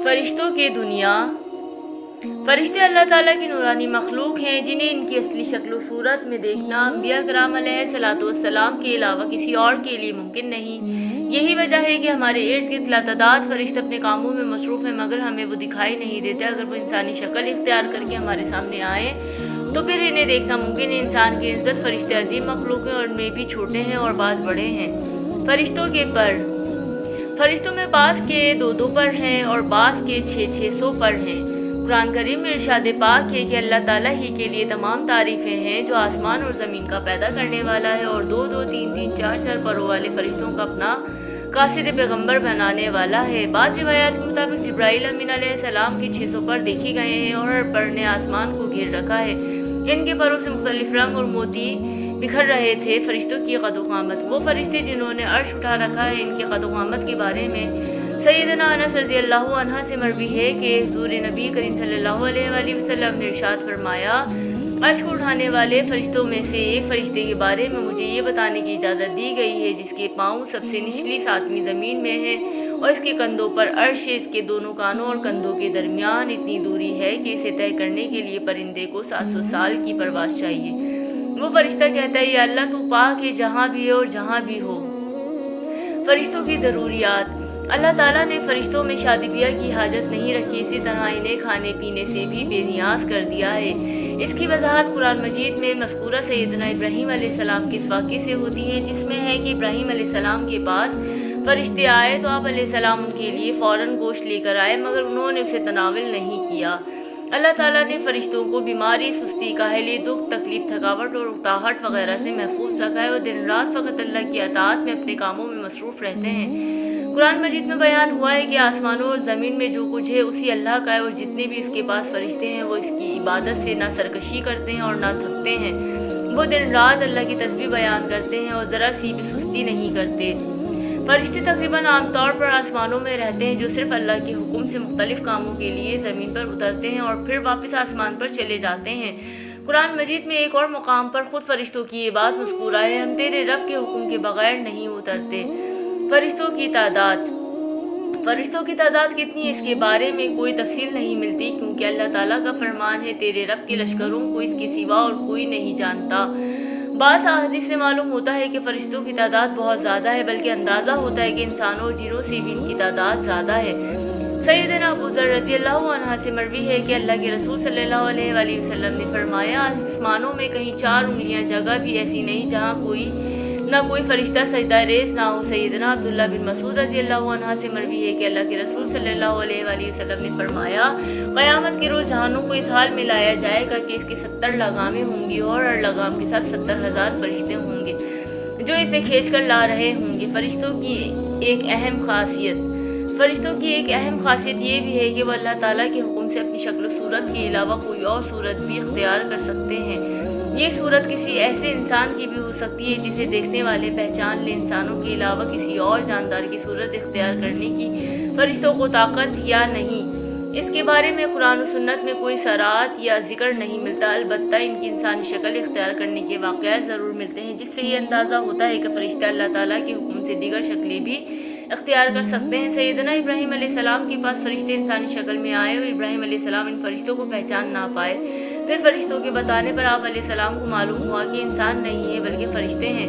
فرشتوں کی دنیا۔ فرشتے اللہ تعالیٰ کی نورانی مخلوق ہیں جنہیں ان کی اصلی شکل و صورت میں دیکھنا انبیاء کرام علیہ الصلوۃ والسلام کے علاوہ کسی اور کے لیے ممکن نہیں۔ یہی وجہ ہے کہ ہمارے ارد گرد لاتعداد فرشتے اپنے کاموں میں مصروف ہیں، مگر ہمیں وہ دکھائی نہیں دیتے۔ اگر وہ انسانی شکل اختیار کر کے ہمارے سامنے آئیں تو پھر انہیں دیکھنا ممکن ہے۔ انسان کی نسبت فرشتے عظیم مخلوق ہیں اور ان میں بھی چھوٹے ہیں اور بعض بڑے ہیں۔ فرشتوں کے پر، فرشتوں میں بعض کے 200 پر ہیں اور بعض کے 600 پر ہیں۔ قرآن کریم میں ارشاد پاک ہے کہ اللہ تعالیٰ ہی کے لیے تمام تعریفیں ہیں جو آسمان اور زمین کا پیدا کرنے والا ہے اور 2 3 4 پروں والے فرشتوں کا اپنا قاصد پیغمبر بنانے والا ہے۔ بعض روایات کے مطابق جبرائیل امین علیہ السلام کے 600 پر دیکھے گئے ہیں اور ہر پر نے آسمان کو گھیر رکھا ہے۔ ان کے پروں سے مختلف رنگ اور موتی بکھر رہے تھے۔ فرشتوں کی قد و قامت، وہ فرشتے جنہوں نے عرش اٹھا رکھا ہے، ان کی قد و قامت کے بارے میں سیدنا انس رضی اللہ عنہ سے مروی ہے کہ حضور نبی کریم صلی اللہ علیہ وآلہ وسلم نے ارشاد فرمایا، عرش کو اٹھانے والے فرشتوں میں سے ایک فرشتے کے بارے میں مجھے یہ بتانے کی اجازت دی گئی ہے جس کے پاؤں سب سے نچلی 7ویں زمین میں ہے اور اس کے کندھوں پر عرش ہے۔ اس کے دونوں کانوں اور کندھوں کے درمیان اتنی دوری ہے کہ اسے طے کرنے کے لیے پرندے کو 700 سال کی پرواز چاہیے۔ وہ فرشتہ کہتا ہے، یا اللہ تو پاک ہے جہاں بھی ہے اور جہاں بھی ہو۔ فرشتوں کی ضروریات۔ اللہ تعالیٰ نے فرشتوں میں شادی بیاہ کی حاجت نہیں رکھی، اسی طرح انہیں کھانے پینے سے بھی بے نیاز کر دیا ہے۔ اس کی وضاحت قرآن مجید میں مذکورہ سیدنا ابراہیم علیہ السلام کے اس واقعے سے ہوتی ہے جس میں ہے کہ ابراہیم علیہ السلام کے پاس فرشتے آئے تو آپ علیہ السلام ان کے لیے فوراً گوشت لے کر آئے، مگر انہوں نے اسے تناول نہیں کیا۔ اللہ تعالیٰ نے فرشتوں کو بیماری، سستی، کاہلی، دکھ، تکلیف، تھکاوٹ اور اکتاہٹ وغیرہ سے محفوظ رکھا ہے۔ وہ دن رات فقط اللہ کی اطاعت میں اپنے کاموں میں مصروف رہتے ہیں۔ قرآن مجید میں بیان ہوا ہے کہ آسمانوں اور زمین میں جو کچھ ہے اسی اللہ کا ہے اور جتنے بھی اس کے پاس فرشتے ہیں وہ اس کی عبادت سے نہ سرکشی کرتے ہیں اور نہ تھکتے ہیں۔ وہ دن رات اللہ کی تسبیح بیان کرتے ہیں اور ذرا سی بھی سستی نہیں کرتے۔ فرشتے تقریباً عام طور پر آسمانوں میں رہتے ہیں جو صرف اللہ کے حکم سے مختلف کاموں کے لیے زمین پر اترتے ہیں اور پھر واپس آسمان پر چلے جاتے ہیں۔ قرآن مجید میں ایک اور مقام پر خود فرشتوں کی یہ بات مذکورہ ہے، ہم تیرے رب کے حکم کے بغیر نہیں اترتے۔ فرشتوں کی تعداد۔ فرشتوں کی تعداد کتنی ہے اس کے بارے میں کوئی تفصیل نہیں ملتی کیونکہ اللہ تعالیٰ کا فرمان ہے، تیرے رب کے لشکروں کو اس کے سوا اور کوئی نہیں جانتا۔ بعض احادیث سے معلوم ہوتا ہے کہ فرشتوں کی تعداد بہت زیادہ ہے، بلکہ اندازہ ہوتا ہے کہ انسانوں اور جنوں سے بھی ان کی تعداد زیادہ ہے۔ سیدنا ابو ذر رضی اللہ عنہ سے مروی ہے کہ اللہ کے رسول صلی اللہ علیہ وآلہ وسلم نے فرمایا، آسمانوں میں کہیں 4 انگلیاں جگہ بھی ایسی نہیں جہاں نہ کوئی فرشتہ سجدہ ریز نہ ہو۔ سیدنا عبداللہ بن مسعود رضی اللہ عنہ سے مروی ہے کہ اللہ کے رسول صلی اللہ علیہ وآلہ وسلم نے فرمایا، قیامت کے روز جہنم کو اس حال میں لایا جائے گا کہ اس کے 70 لگامیں ہوں گی اور ہر لگام کے ساتھ 70,000 فرشتے ہوں گے جو اسے کھینچ کر لا رہے ہوں گے۔ فرشتوں کی ایک اہم خاصیت۔ فرشتوں کی ایک اہم خاصیت یہ بھی ہے کہ وہ اللہ تعالیٰ کے حکم سے اپنی شکل و صورت کے علاوہ کوئی اور صورت بھی اختیار کر سکتے ہیں۔ یہ صورت کسی ایسے انسان کی بھی ہو سکتی ہے جسے دیکھنے والے پہچان لیں۔ انسانوں کے علاوہ کسی اور جاندار کی صورت اختیار کرنے کی فرشتوں کو طاقت یا نہیں، اس کے بارے میں قرآن و سنت میں کوئی صراحت یا ذکر نہیں ملتا، البتہ ان کی انسانی شکل اختیار کرنے کے واقعات ضرور ملتے ہیں جس سے یہ اندازہ ہوتا ہے کہ فرشتے اللہ تعالیٰ کے حکم سے دیگر شکلیں بھی اختیار کر سکتے ہیں۔ سیدنا ابراہیم علیہ السلام کے پاس فرشتے انسانی شکل میں آئے اور ابراہیم علیہ السلام ان فرشتوں کو پہچان نہ پائے۔ پھر فرشتوں کے بتانے پر آپ علیہ السلام کو معلوم ہوا کہ انسان نہیں ہے بلکہ فرشتے ہیں۔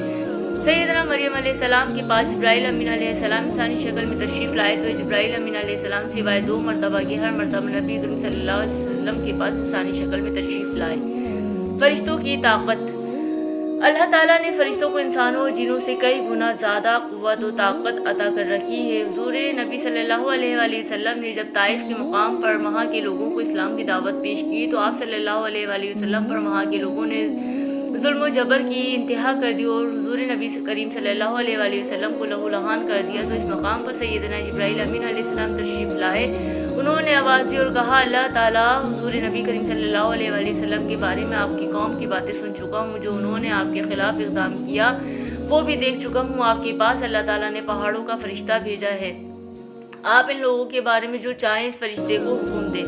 سیدنا مریم علیہ السلام کے پاس جبرائیل امین علیہ السلام انسانی شکل میں تشریف لائے تو جبرائیل امین علیہ السلام سوائے 2 مرتبہ کے ہر مرتبہ نبی کریم صلی اللہ علیہ وسلم کے پاس انسانی شکل میں تشریف لائے۔ فرشتوں کی طاقت۔ اللہ تعالیٰ نے فرشتوں کو انسانوں اور جنوں سے کئی گنا زیادہ قوت و طاقت عطا کر رکھی ہے۔ حضور نبی صلی اللہ علیہ وآلہ وسلم نے جب طائف کے مقام پر وہاں کے لوگوں کو اسلام کی دعوت پیش کی تو آپ صلی اللہ علیہ وآلہ وسلم پر وہاں کے لوگوں نے ظلم و جبر کی انتہا کر دی اور حضور نبی کریم صلی اللہ علیہ وآلہ وسلم کو لہو لہان کر دیا تو اس مقام پر سیدنا جبرائیل امین علیہ السلام تشریف لائے۔ انہوں نے آواز دی اور کہا، اللہ تعالیٰ حضور نبی کریم صلی اللہ علیہ وآلہ وسلم کے بارے میں آپ کی قوم کی باتیں سن چکا ہوں، جو انہوں نے آپ کے خلاف اقدام کیا وہ بھی دیکھ چکا ہوں۔ آپ کے پاس اللہ تعالیٰ نے پہاڑوں کا فرشتہ بھیجا ہے، آپ ان لوگوں کے بارے میں جو چاہیں اس فرشتے کو حکم دیں۔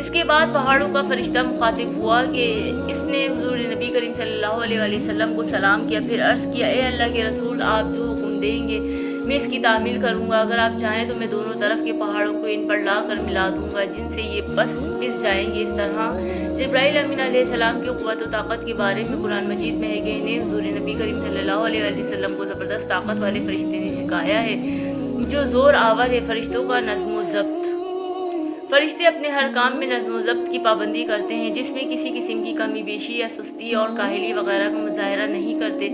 اس کے بعد پہاڑوں کا فرشتہ مخاطب ہوا کہ اس نے حضور نبی کریم صلی اللہ علیہ وآلہ وسلم کو سلام کیا، پھر عرض کیا، اے اللہ کے رسول، آپ جو حکم دیں گے میں اس کی تعمیل کروں گا، اگر آپ چاہیں تو میں دونوں طرف کے پہاڑوں کو ان پر لا کر ملا دوں گا جن سے یہ پس جائیں گے۔ اس طرح جبرائیل امین علیہ السلام کی قوت و طاقت کے بارے میں قرآن مجید میں ہے کہ انہیں حضور نبی کریم صلی اللہ علیہ وسلم کو زبردست طاقت والے فرشتے نے سکھایا ہے جو زور آور ہے فرشتوں کا نظم و ضبط۔ فرشتے اپنے ہر کام میں نظم و ضبط کی پابندی کرتے ہیں جس میں کسی قسم کی کمی بیشی یا سستی اور کاہلی وغیرہ کا مظاہرہ نہیں کرتے۔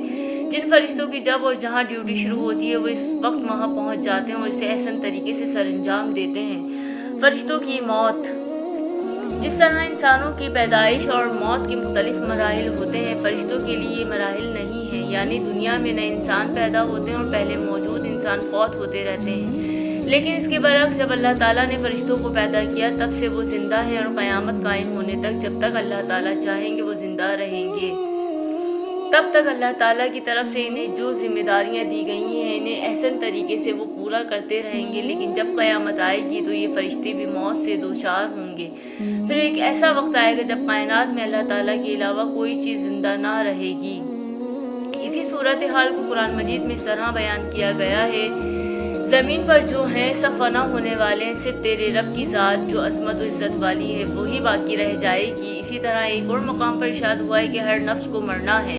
جن فرشتوں کی جب اور جہاں ڈیوٹی شروع ہوتی ہے وہ اس وقت وہاں پہنچ جاتے ہیں اور اسے احسن طریقے سے سر انجام دیتے ہیں۔ فرشتوں کی موت۔ جس طرح انسانوں کی پیدائش اور موت کے مختلف مراحل ہوتے ہیں، فرشتوں کے لیے یہ مراحل نہیں ہیں، یعنی دنیا میں نئے انسان پیدا ہوتے ہیں اور پہلے موجود انسان فوت ہوتے رہتے ہیں۔ لیکن اس کے برعکس جب اللہ تعالیٰ نے فرشتوں کو پیدا کیا تب سے وہ زندہ ہیں اور قیامت قائم ہونے تک جب تک اللہ تعالیٰ چاہیں گے وہ زندہ رہیں گے۔ تب تک اللہ تعالیٰ کی طرف سے انہیں جو ذمہ داریاں دی گئی ہیں انہیں احسن طریقے سے وہ پورا کرتے رہیں گے، لیکن جب قیامت آئے گی تو یہ فرشتے بھی موت سے دوچار ہوں گے۔ پھر ایک ایسا وقت آئے گا جب کائنات میں اللہ تعالیٰ کے علاوہ کوئی چیز زندہ نہ رہے گی۔ اسی صورتحال کو قرآن مجید میں اس طرح بیان کیا گیا ہے: زمین پر جو ہیں سب فنا ہونے والے ہیں، صرف تیرے رب کی ذات جو عظمت و عزت والی ہے وہی باقی رہ جائے گی۔ اسی طرح ایک اور مقام پر ارشاد ہوا ہے کہ ہر نفس کو مرنا ہے۔